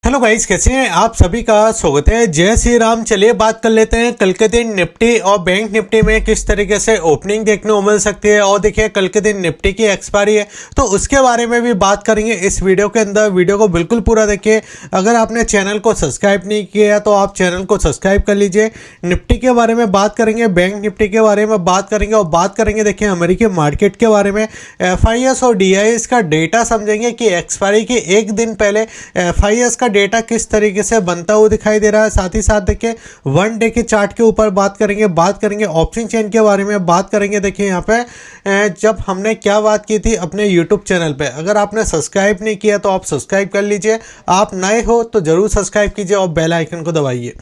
Hello guys, कैसे हैं आप? सभी का स्वागत है। जय श्री राम। चलिए बात कर लेते हैं कल के दिन निफ्टी और बैंक निफ्टी में किस तरीके से ओपनिंग देखने को मिल सकती है। और देखिए कल के दिन निफ्टी की एक्सपायरी है तो उसके बारे में भी बात करेंगे इस वीडियो के अंदर। वीडियो को बिल्कुल पूरा देखिए। अगर आपने चैनल को सब्सक्राइब नहीं किया तो आप चैनल को सब्सक्राइब कर लीजिए। निफ्टी के बारे में बात करेंगे, बैंक निफ्टी के बारे में बात करेंगे और बात करेंगे देखिए अमेरिकी मार्केट के बारे में। FIS और DIS का डेटा समझेंगे कि एक्सपायरी के एक दिन पहले FIS का डेटा किस तरीके से बनता हुआ दिखाई दे रहा है। साथ ही साथ देखिए वन डे के चार्ट के ऊपर बात करेंगे ऑप्शन चेन के बारे में बात करेंगे। देखिए यहाँ पे जब हमने क्या बात की थी अपने यूट्यूब चैनल पे, अगर आपने सब्सक्राइब नहीं किया तो आप सब्सक्राइब कर लीजिए। आप नए हो तो जरूर सब्सक्राइब कीजिए और बेल आइकन को दबाइए।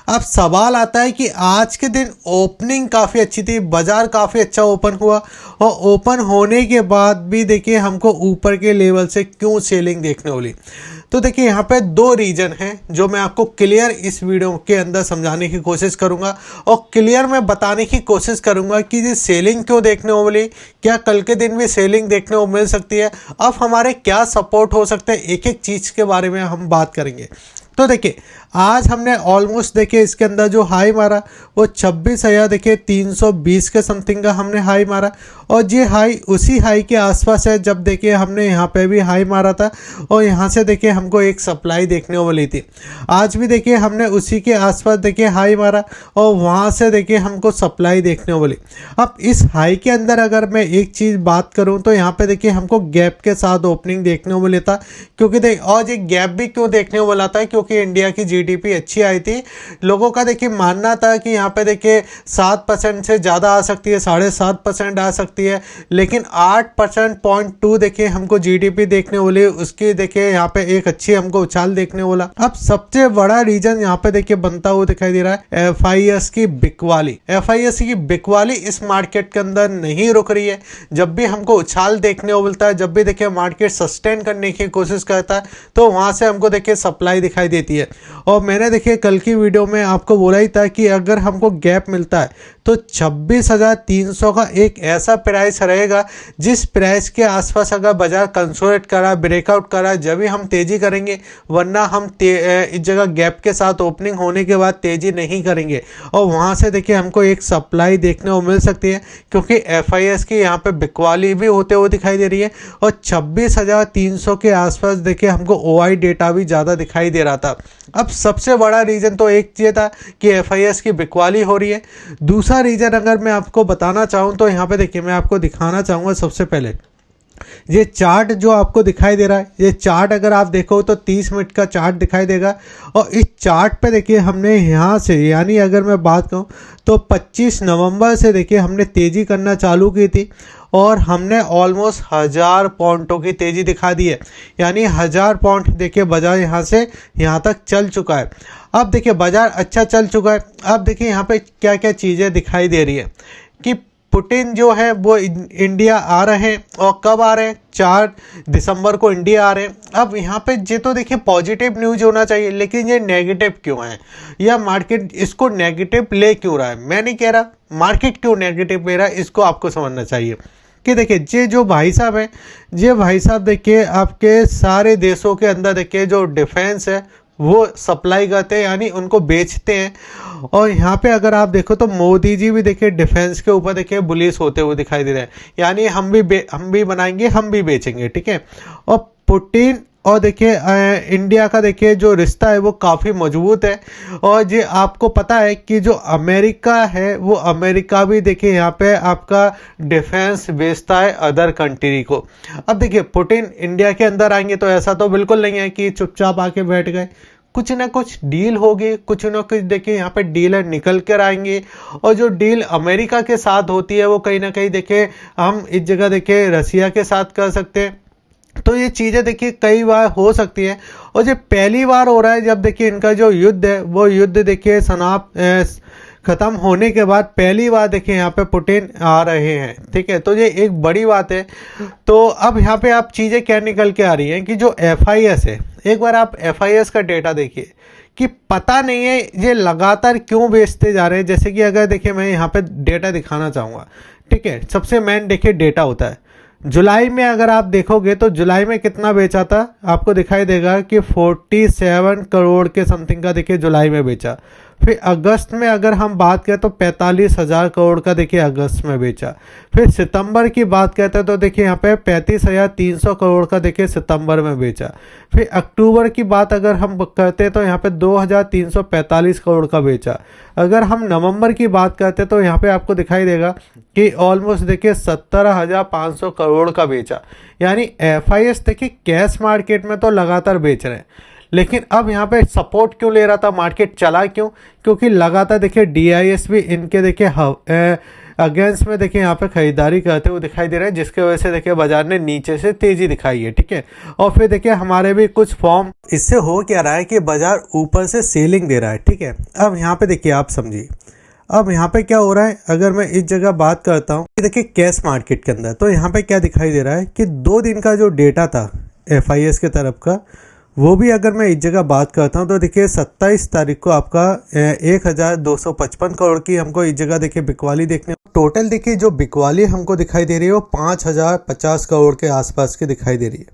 अब सवाल आता है कि आज के दिन ओपनिंग काफ़ी अच्छी थी, बाजार काफ़ी अच्छा ओपन हुआ और ओपन होने के बाद भी देखिए हमको ऊपर के लेवल से क्यों सेलिंग देखने को मिली। तो देखिए यहाँ पे दो रीज़न हैं जो मैं आपको क्लियर इस वीडियो के अंदर समझाने की कोशिश करूँगा और क्लियर मैं बताने की कोशिश करूँगा कि ये सेलिंग क्यों देखने को मिली, क्या कल के दिन भी सेलिंग देखने को मिल सकती है, अब हमारे क्या सपोर्ट हो सकते हैं, एक एक चीज़ के बारे में हम बात करेंगे। तो देखिए आज हमने ऑलमोस्ट देखिए इसके अंदर जो हाई मारा वो 26,000 देखिए 320 के समथिंग का हमने हाई मारा और ये हाई उसी हाई के आसपास है जब देखिए हमने यहाँ पे भी हाई मारा था और यहाँ से देखिए हमको एक सप्लाई देखने को मिली थी। आज भी देखिए हमने उसी के आसपास देखिए हाई मारा और वहाँ से देखिए हमको सप्लाई देखने को मिली। अब इस हाई के अंदर अगर मैं एक चीज़ बात करूँ तो यहाँ पे देखिए हमको गैप के साथ ओपनिंग देखने को मिला था, क्योंकि और ये गैप भी क्यों देखने को मिला था, क्योंकि इंडिया की GDP अच्छी आई थी। लोगों का देखिए मानना था कि यहाँ पे देखिए 7% से ज़्यादा आ सकती है, 7.5% आ सकती है, लेकिन 8.2 देखिए हमको GDP देखने वाली उसकी देखिए यहाँ पे एक अच्छी हमको उछाल देखने वाला। अब सबसे बड़ा रीजन यहाँ पे देखिए बनता हुआ दिखाई दे रहा है FIS की बिकवाली। FIS की बिकवाली इस मार्केट के अंदर नहीं रुक रही है। जब भी हमको उछाल देखने को मिलता है, जब भी देखिए मार्केट सस्टेन करने की कोशिश करता है तो वहाँ से हमको देखिए सप्लाई दिखाई देती है। और मैंने देखिए कल की वीडियो में आपको बोला ही था कि अगर हमको गैप मिलता है तो 26,300 का एक ऐसा प्राइस रहेगा जिस प्राइस के आसपास अगर बाजार कंसोलिडेट करा, ब्रेकआउट करा, जब भी हम तेज़ी करेंगे, वरना हम इस जगह गैप के साथ ओपनिंग होने के बाद तेज़ी नहीं करेंगे और वहाँ से देखिए हमको एक सप्लाई देखने को मिल सकती है, क्योंकि FIS की यहाँ पे बिकवाली भी होते हुए दिखाई दे रही है और 26,300 के आसपास देखिए हमको OI डेटा भी ज़्यादा दिखाई दे रहा था। अब सबसे बड़ा रीज़न तो एक ये था कि FIS की बिकवाली हो रही है। दूसरा रीज़न अगर मैं आपको बताना चाहूँ तो यहाँ पे देखिए मैं आपको दिखाना चाहूँगा। सबसे पहले ये चार्ट जो आपको दिखाई दे रहा है, ये चार्ट अगर आप देखो तो 30 मिनट का चार्ट दिखाई देगा और इस चार्ट पे देखिए हमने यहाँ से यानी अगर मैं बात कहूँ तो 25 नवंबर से देखिए हमने तेज़ी करना चालू की थी और हमने ऑलमोस्ट 1000 पॉइंटों की तेज़ी दिखा दी है, यानी 1000 पॉइंट देखिए बाजार यहाँ से यहाँ तक चल चुका है। अब देखिए बाजार अच्छा चल चुका है। अब देखिए यहाँ पे क्या क्या चीज़ें दिखाई दे रही है कि पुतिन जो है वो इंडिया आ रहे हैं और कब आ रहे हैं, 4 दिसंबर को इंडिया आ रहे हैं। अब यहाँ पे ये तो देखिए पॉजिटिव न्यूज़ होना चाहिए, लेकिन ये नेगेटिव क्यों है या मार्केट इसको नेगेटिव ले क्यों रहा है। मैं नहीं कह रहा, मार्केट क्यों नेगेटिव ले रहा है इसको आपको समझना चाहिए कि देखिए ये जो भाई साहब है, ये भाई साहब देखिए आपके सारे देशों के अंदर देखिए जो डिफेंस है वो सप्लाई करते हैं, यानी उनको बेचते हैं। और यहाँ पे अगर आप देखो तो मोदी जी भी देखिए डिफेंस के ऊपर देखिए बुलिश होते हुए दिखाई दे रहे हैं, यानी हम भी बनाएंगे, हम भी बेचेंगे, ठीक है। और पुतिन और देखिए इंडिया का देखिए जो रिश्ता है वो काफ़ी मजबूत है और ये आपको पता है कि जो अमेरिका है वो अमेरिका भी देखिए यहाँ पे आपका डिफेंस बेचता है अदर कंट्री को। अब देखिए पुतिन इंडिया के अंदर आएंगे तो ऐसा तो बिल्कुल नहीं है कि चुपचाप आके बैठ गए, कुछ ना कुछ डील होगी, कुछ ना कुछ देखिए यहाँ पे डीलर निकल कर आएंगे और जो डील अमेरिका के साथ होती है वो कहीं ना कहीं देखिए हम इस जगह देखिए रसिया के साथ कर सकते हैं। तो ये चीज़ें देखिए कई बार हो सकती है और ये पहली बार हो रहा है जब देखिए इनका जो युद्ध है वो युद्ध देखिए ख़त्म होने के बाद पहली बार देखिए यहाँ पे पुतिन आ रहे हैं, ठीक है। तो ये एक बड़ी बात है। तो अब यहाँ पे आप चीज़ें क्या निकल के आ रही हैं कि जो FIS है, एक बार आप FIS का डेटा देखिए कि पता नहीं है ये लगातार क्यों बेचते जा रहे हैं। जैसे कि अगर देखिए मैं यहाँ पे डेटा दिखाना चाहूँगा, ठीक है। सबसे मेन देखिए डेटा होता है जुलाई में अगर आप देखोगे तो जुलाई में कितना बेचा था, आपको दिखाई देगा कि 47 करोड़ के समथिंग का देखिए जुलाई में बेचा। फिर अगस्त में अगर हम बात करें तो 45,000 करोड़ का देखिए अगस्त में बेचा। फिर सितंबर की बात करते हैं तो देखिए यहाँ पे 35,300 करोड़ का देखिए सितंबर में बेचा। फिर अक्टूबर की बात अगर हम करते हैं तो यहाँ पे 2,345 करोड़ का बेचा। अगर हम नवंबर की बात करते हैं तो यहाँ पे आपको दिखाई देगा कि ऑलमोस्ट देखिए 17,500 करोड़ का बेचा। यानी FIS देखिए कैश मार्केट में तो लगातार बेच रहे हैं, लेकिन अब यहाँ पे सपोर्ट क्यों ले रहा था मार्केट, चला क्यों? क्योंकि लगातार देखिए DIS भी इनके देखिए अगेंस्ट में देखिए यहाँ पे खरीदारी करते हुए दिखाई दे रहे हैं, जिसकी वजह से देखिए बाजार ने नीचे से तेजी दिखाई है, ठीक है। और फिर देखिए हमारे भी कुछ फॉर्म, इससे हो क्या रहा है कि बाजार ऊपर से सेलिंग दे रहा है, ठीक है। अब यहाँ पे देखिए आप समझिए, अब यहाँ पे क्या हो रहा है, अगर मैं इस जगह बात करता हूँ देखिए कैश मार्केट के अंदर, तो यहाँ पे क्या दिखाई दे रहा है कि 2 दिन का जो डेटा था FIS के तरफ का, वो भी अगर मैं इस जगह बात करता हूँ तो देखिए 27 तारीख को आपका 1,255 करोड़ की हमको इस जगह देखिए बिकवाली देखने, टोटल देखिए जो बिकवाली हमको दिखाई दे रही है वो 5,050 करोड़ के आसपास की दिखाई दे रही है।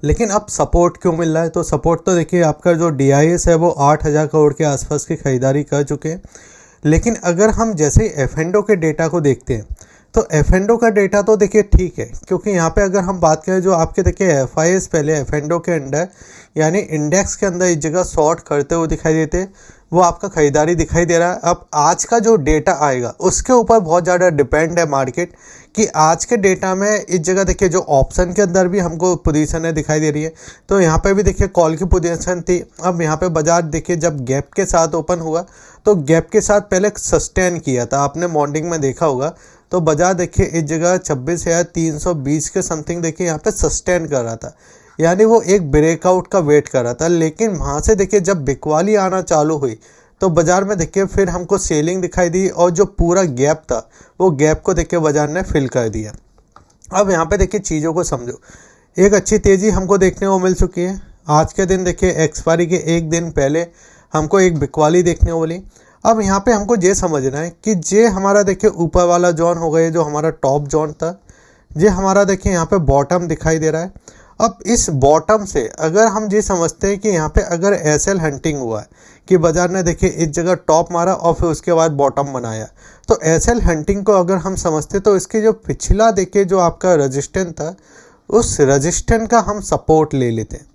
लेकिन अब सपोर्ट क्यों मिल रहा है? तो सपोर्ट तो देखिए आपका जो DIS है वो 8,000 करोड़ के आसपास की खरीदारी कर चुके हैं। लेकिन अगर हम जैसे F&O के डेटा को देखते हैं तो F&O का डेटा तो देखिए ठीक है, क्योंकि यहाँ पे अगर हम बात करें जो आपके देखिए FIS पहले F&O के अंडर यानी इंडेक्स के अंदर इस जगह शॉर्ट करते हुए दिखाई देते, वो आपका खरीदारी दिखाई दे रहा है। अब आज का जो डेटा आएगा उसके ऊपर बहुत ज़्यादा डिपेंड है मार्केट, कि आज के डेटा में इस जगह देखिए जो ऑप्शन के अंदर भी हमको पोजीशन है दिखाई दे रही है, तो यहाँ पे भी देखिए कॉल की पोजीशन थी। अब यहाँ पे बाजार देखिए जब गैप के साथ ओपन हुआ तो गैप के साथ पहले सस्टेन किया था, आपने मॉर्निंग में देखा होगा, तो बाजार देखिए इस जगह 26,320 के समथिंग देखिए यहाँ पे सस्टेन कर रहा था, यानी वो एक ब्रेकआउट का वेट कर रहा था। लेकिन वहाँ से देखिए जब बिकवाली आना चालू हुई तो बाजार में देखिए फिर हमको सेलिंग दिखाई दी, और जो पूरा गैप था वो गैप को देखिए बाजार ने फिल कर दिया। अब यहाँ पे देखिए चीज़ों को समझो, एक अच्छी तेज़ी हमको देखने को मिल चुकी है। आज के दिन देखिए एक्सपायरी के एक दिन पहले हमको एक बिकवाली देखने को मिली। अब यहाँ पे हमको ये समझना है कि ये हमारा देखिए ऊपर वाला जोन हो गया, जो हमारा टॉप जोन था, ये हमारा देखिए यहाँ पे बॉटम दिखाई दे रहा है। अब इस बॉटम से अगर हम ये समझते हैं कि यहाँ पे अगर SL हंटिंग हुआ है कि बाजार ने देखिए इस जगह टॉप मारा और फिर उसके बाद बॉटम बनाया, तो SL हंटिंग को अगर हम समझते तो इसके जो पिछला देखिए जो आपका रजिस्टेंस था, उस रजिस्टेंस का हम सपोर्ट ले लेते हैं।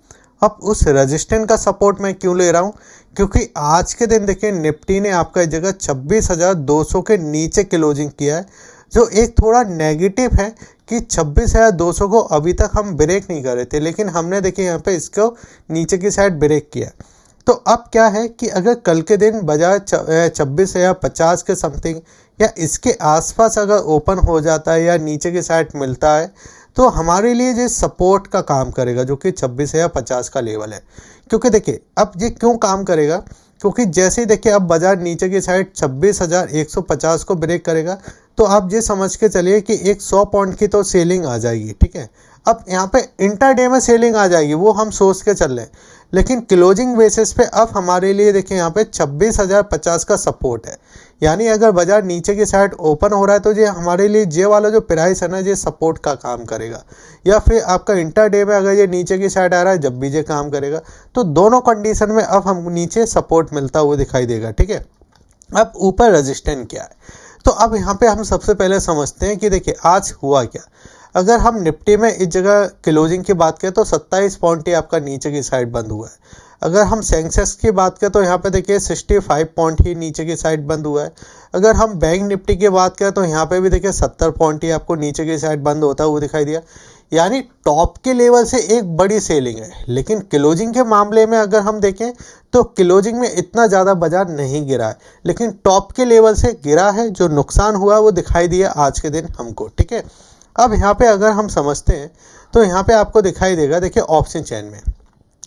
अब उस रजिस्टेंस का सपोर्ट मैं क्यों ले रहा हूँ? क्योंकि आज के दिन देखिए निफ्टी ने आपका इस जगह 26,200 के नीचे क्लोजिंग किया है, जो एक थोड़ा नेगेटिव है कि 26,200 को अभी तक हम ब्रेक नहीं कर रहे थे, लेकिन हमने देखिए यहाँ पे इसको नीचे की साइड ब्रेक किया। तो अब क्या है कि अगर कल के दिन बाजार 26,050 के समथिंग या इसके आसपास अगर ओपन हो जाता है या नीचे की साइड मिलता है, तो हमारे लिए ये सपोर्ट का काम करेगा, जो कि 26,050 का लेवल है। क्योंकि देखिए अब ये क्यों काम करेगा, क्योंकि जैसे ही देखिए अब बाजार नीचे की साइड 26,150 को ब्रेक करेगा, तो आप ये समझ के चलिए कि एक 100 पॉइंट की तो सेलिंग आ जाएगी, ठीक है। अब यहाँ पे इंटरडे में सेलिंग आ जाएगी, वो हम सोच के चल रहे हैं, लेकिन क्लोजिंग बेसिस पे अब हमारे लिए देखिए यहाँ पे 26,050 का सपोर्ट है। यानी अगर बाजार नीचे की साइड ओपन हो रहा है तो ये हमारे लिए ये वाला जो प्राइस है ना, ये सपोर्ट का काम करेगा, या फिर आपका इंटरडे में अगर ये नीचे की साइड आ रहा है जब भी ये काम करेगा, तो दोनों कंडीशन में अब हम नीचे सपोर्ट मिलता हुआ दिखाई देगा, ठीक है। अब ऊपर रेजिस्टेंस क्या है, तो अब यहाँ पे हम सबसे पहले समझते हैं कि देखिए आज हुआ क्या। अगर हम निफ्टी में इस जगह क्लोजिंग की बात करें तो 27 पॉइंट ही आपका नीचे की साइड बंद हुआ है। अगर हम सेंसेक्स की बात करें तो यहाँ पे देखिए 65 पॉइंट ही नीचे की साइड बंद हुआ है। अगर हम बैंक निफ्टी की बात करें तो यहाँ पे भी देखिए 70 पॉइंट ही आपको नीचे की साइड बंद होता हुआ दिखाई दिया। यानी टॉप के लेवल से एक बड़ी सेलिंग है, लेकिन क्लोजिंग के मामले में अगर हम देखें तो क्लोजिंग में इतना ज़्यादा बाजार नहीं गिरा है, लेकिन टॉप के लेवल से गिरा है। जो नुकसान हुआ वो दिखाई दिया आज के दिन हमको, ठीक है। अब यहाँ पे अगर हम समझते हैं तो यहाँ पे आपको दिखाई देगा देखिए ऑप्शन चेन में।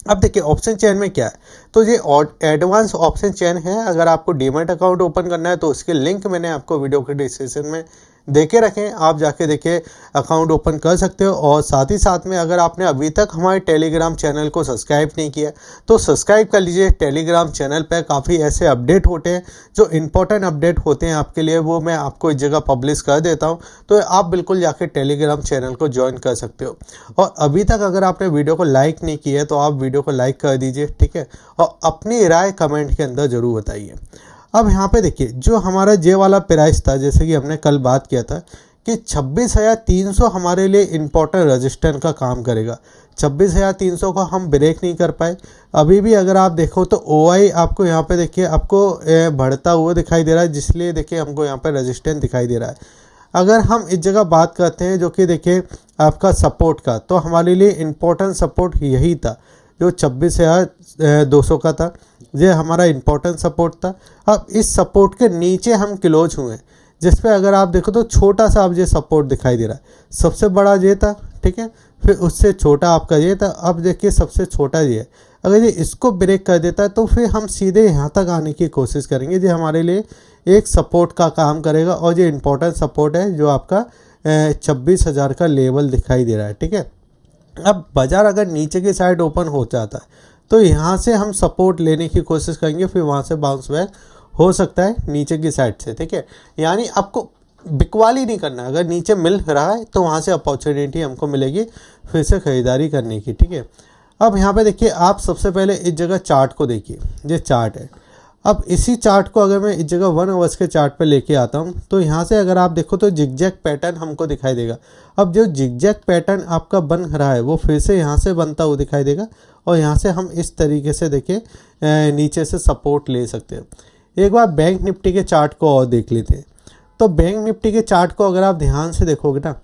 अब देखिए ऑप्शन चेन में क्या है, तो ये एडवांस ऑप्शन चेन है। अगर आपको डीमैट अकाउंट ओपन करना है तो उसके लिंक मैंने आपको वीडियो के डिस्क्रिप्शन में देखे रखें, आप जाके देखिए अकाउंट ओपन कर सकते हो। और साथ ही साथ में अगर आपने अभी तक हमारे टेलीग्राम चैनल को सब्सक्राइब नहीं किया तो सब्सक्राइब कर लीजिए। टेलीग्राम चैनल पर काफ़ी ऐसे अपडेट होते हैं जो इम्पोर्टेंट अपडेट होते हैं आपके लिए, वो मैं आपको इस जगह पब्लिश कर देता हूँ, तो आप बिल्कुल जाके टेलीग्राम चैनल को ज्वाइन कर सकते हो। और अभी तक अगर आपने वीडियो को लाइक नहीं किया है तो आप वीडियो को लाइक कर दीजिए, ठीक है, और अपनी राय कमेंट के अंदर ज़रूर बताइए। अब यहाँ पे देखिए जो हमारा ये वाला प्राइस था, जैसे कि हमने कल बात किया था कि 26,300 हमारे लिए इम्पोर्टेंट रजिस्टेंस का काम करेगा। 26,300 को हम ब्रेक नहीं कर पाए। अभी भी अगर आप देखो तो OI आपको यहाँ पे देखिए आपको बढ़ता हुआ दिखाई दे रहा है, जिसलिए देखिए हमको यहाँ पे रजिस्टेंस दिखाई दे रहा है। अगर हम इस जगह बात करते हैं जो कि देखिए आपका सपोर्ट का, तो हमारे लिए इम्पोर्टेंट सपोर्ट यही था जो 26,200 का था, ये हमारा इम्पोर्टेंट सपोर्ट था। अब इस सपोर्ट के नीचे हम क्लोज हुए, जिस पे अगर आप देखो तो छोटा सा अब ये सपोर्ट दिखाई दे रहा है। सबसे बड़ा ये था, ठीक है, फिर उससे छोटा आपका ये था, अब देखिए सबसे छोटा ये है। अगर ये इसको ब्रेक कर देता है तो फिर हम सीधे यहाँ तक आने की कोशिश करेंगे, जो हमारे लिए एक सपोर्ट का काम करेगा। और ये इम्पोर्टेंट सपोर्ट है जो आपका 26,000 का लेवल दिखाई दे रहा है, ठीक है। अब बाज़ार अगर नीचे की साइड ओपन हो जाता है तो यहाँ से हम सपोर्ट लेने की कोशिश करेंगे, फिर वहाँ से बाउंस बैक हो सकता है नीचे की साइड से, ठीक है। यानी आपको बिकवाली नहीं करना, अगर नीचे मिल रहा है तो वहाँ से अपॉर्चुनिटी हमको मिलेगी फिर से ख़रीदारी करने की, ठीक है। अब यहाँ पे देखिए आप सबसे पहले इस जगह चार्ट को देखिए, ये चार्ट है। अब इसी चार्ट को अगर मैं इस जगह 1 आवर्स के चार्ट पे लेके आता हूँ तो यहाँ से अगर आप देखो तो जिगजैग पैटर्न हमको दिखाई देगा। अब जो जिगजैग पैटर्न आपका बन रहा है वो फिर से यहाँ से बनता हुआ दिखाई देगा, और यहाँ से हम इस तरीके से देखिए नीचे से सपोर्ट ले सकते हैं। एक बार बैंक निफ्टी के चार्ट को और देख लेते हैं। तो बैंक निफ्टी के चार्ट को अगर आप ध्यान से देखोगे ना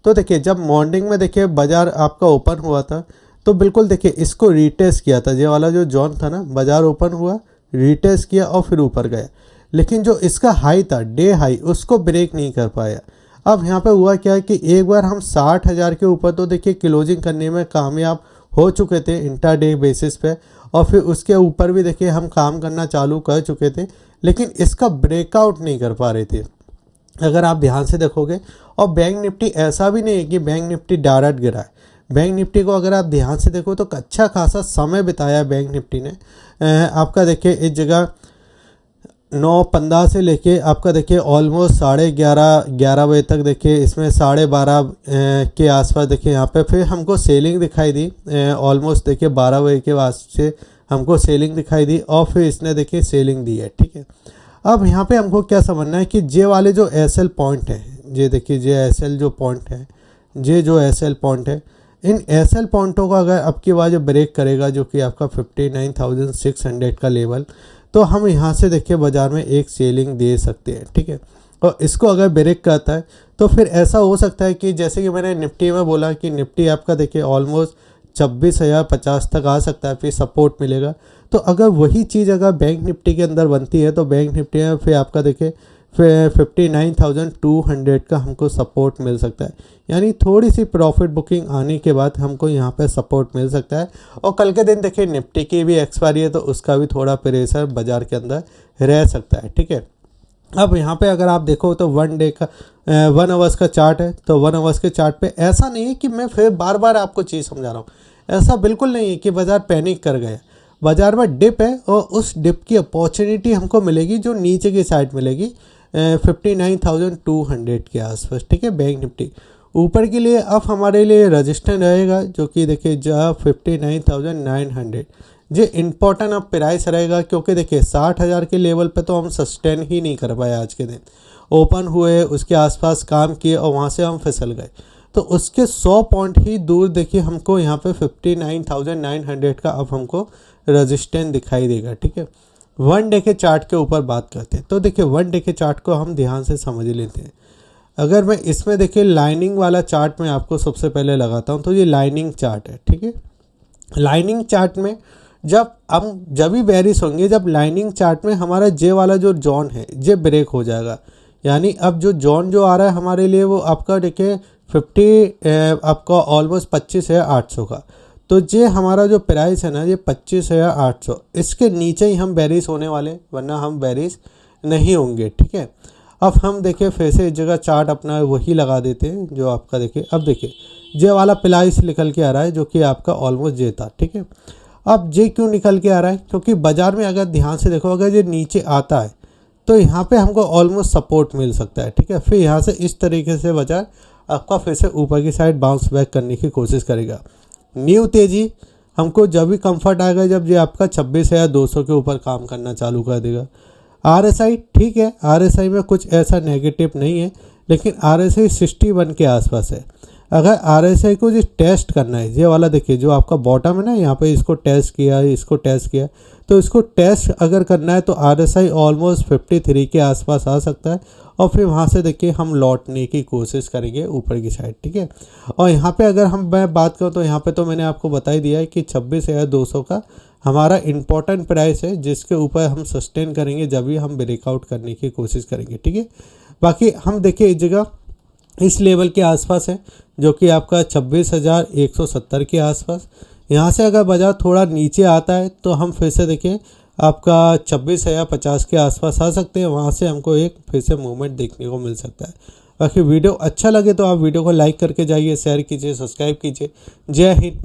तो देखिए जब मॉर्निंग में देखिए बाज़ार आपका ओपन हुआ था तो बिल्कुल देखिए इसको रीटेस्ट किया था, ये वाला जो जोन था ना, बाज़ार ओपन हुआ, रीटेस्ट किया और फिर ऊपर गया, लेकिन जो इसका हाई था डे हाई उसको ब्रेक नहीं कर पाया। अब यहाँ पे हुआ क्या कि एक बार हम 60,000 के ऊपर तो देखिए क्लोजिंग करने में कामयाब हो चुके थे इंट्राडे बेसिस पे, और फिर उसके ऊपर भी देखिए हम काम करना चालू कर चुके थे, लेकिन इसका ब्रेकआउट नहीं कर पा रहे थे अगर आप ध्यान से देखोगे। और बैंक निफ्टी ऐसा भी नहीं है कि बैंक निफ्टी डायरेक्ट गिरा है। बैंक निफ्टी को अगर आप ध्यान से देखो तो अच्छा खासा समय बिताया बैंक निफ्टी ने। आपका देखिए इस जगह 9:15 से लेके आपका देखिए ऑलमोस्ट 11:30 बजे तक देखिए इसमें 12:30 के आसपास देखिए यहाँ पे फिर हमको सेलिंग दिखाई दी। ऑलमोस्ट देखिए 12 बजे के बाद से हमको सेलिंग दिखाई दी और फिर इसने देखिए सेलिंग दी है, ठीक है। अब यहाँ पे हमको क्या समझना है कि जे वाले जो SL पॉइंट है, ये देखिए जे SL जो पॉइंट है, ये जो SL पॉइंट है, इन SL पॉइंटों का अगर अब की बार जो ब्रेक करेगा जो कि आपका 59,600 का लेवल, तो हम यहाँ से देखिए बाज़ार में एक सेलिंग दे सकते हैं, ठीक है। और इसको अगर ब्रेक करता है तो फिर ऐसा हो सकता है कि जैसे कि मैंने निफ्टी में बोला कि निफ्टी आपका देखिए ऑलमोस्ट 26,050 तक आ सकता है, फिर सपोर्ट मिलेगा। तो अगर वही चीज़ अगर बैंक निफ्टी के अंदर बनती है तो बैंक निफ्टी में फिर आपका देखिए फिर 59,200 का हमको सपोर्ट मिल सकता है। यानी थोड़ी सी प्रॉफिट बुकिंग आने के बाद हमको यहाँ पे सपोर्ट मिल सकता है। और कल के दिन देखिए निफ्टी की भी एक्सपायरी है तो उसका भी थोड़ा प्रेशर बाज़ार के अंदर रह सकता है, ठीक है। अब यहाँ पे अगर आप देखो तो 1 आवर्स का चार्ट है, तो 1 आवर्स के चार्ट पे ऐसा नहीं है कि मैं फिर बार बार आपको चीज़ समझा रहा हूँ, ऐसा बिल्कुल नहीं है कि बाज़ार पैनिक कर गया। बाज़ार में डिप है और उस डिप की अपॉर्चुनिटी हमको मिलेगी जो नीचे की साइड मिलेगी 59,200 के आसपास, ठीक है। बैंक निफ्टी ऊपर के लिए अब हमारे लिए रजिस्टेंस रहेगा जो कि देखिए जहाँ 59,900 ये इम्पोर्टेंट अब प्राइस रहेगा, क्योंकि देखिए 60,000 के लेवल पे तो हम सस्टेन ही नहीं कर पाए। आज के दिन ओपन हुए, उसके आसपास काम किए और वहाँ से हम फिसल गए, तो उसके 100 पॉइंट ही दूर देखिए हमको यहाँ पे 59,900 का अब हमको रजिस्टेंस दिखाई देगा, ठीक है। 1 डे के चार्ट के ऊपर बात करते हैं तो देखिए 1 डे के चार्ट को हम ध्यान से समझ लेते हैं। अगर मैं इसमें देखिए लाइनिंग वाला चार्ट में आपको सबसे पहले लगाता हूँ तो ये लाइनिंग चार्ट है, ठीक है। लाइनिंग चार्ट में जब भी बेरिश होंगे, जब लाइनिंग चार्ट में हमारा जे वाला जो जोन है ये ब्रेक हो जाएगा। यानी अब जो जोन जो आ रहा है हमारे लिए वो आपका देखिए 50 आपका ऑलमोस्ट 25,800 का, तो ये हमारा जो प्राइस है ना ये 25,800, इसके नीचे ही हम बेरिश होने वाले, वरना हम बेरिश नहीं होंगे, ठीक है। अब हम देखिए फिर से इस जगह चार्ट अपना वही लगा देते हैं जो आपका देखिए, अब देखिए जे वाला प्राइस निकल के आ रहा है जो कि आपका ऑलमोस्ट जे था, ठीक है। अब जे क्यों निकल के आ रहा है, क्योंकि बाजार में अगर ध्यान से देखो अगर ये नीचे आता है तो यहाँ पे हमको ऑलमोस्ट सपोर्ट मिल सकता है, ठीक है। फिर यहाँ से इस तरीके से बाजार आपका फिर से ऊपर की साइड बाउंस बैक करने की कोशिश करेगा। न्यू तेजी हमको जब भी कंफर्ट आएगा जब ये आपका 26,200 के ऊपर काम करना चालू कर देगा। RSI ठीक है, RSI में कुछ ऐसा नेगेटिव नहीं है, लेकिन RSI 61 के आसपास है। अगर RSI को जो टेस्ट करना है, ये वाला देखिए जो आपका बॉटम है ना, यहाँ पे इसको टेस्ट किया, इसको टेस्ट किया, तो इसको टेस्ट अगर करना है तो RSI ऑलमोस्ट 53 के आसपास आ सकता है और फिर वहाँ से देखिए हम लौटने की कोशिश करेंगे ऊपर की साइड, ठीक है। और यहाँ पे अगर मैं बात करूँ तो यहाँ पे तो मैंने आपको बता ही दिया है कि 26,200 का हमारा इम्पोर्टेंट प्राइस है जिसके ऊपर हम सस्टेन करेंगे जब भी हम ब्रेकआउट करने की कोशिश करेंगे, ठीक है। बाकी हम देखिए इस जगह इस लेवल के आसपास है जो कि आपका 26,170 के आसपास। यहाँ से अगर बाजार थोड़ा नीचे आता है तो हम फिर से देखें आपका 26,050 के आसपास आ सकते हैं, वहाँ से हमको एक फिर से मूवमेंट देखने को मिल सकता है। बाकी वीडियो अच्छा लगे तो आप वीडियो को लाइक करके जाइए, शेयर कीजिए, सब्सक्राइब कीजिए। जय हिंद।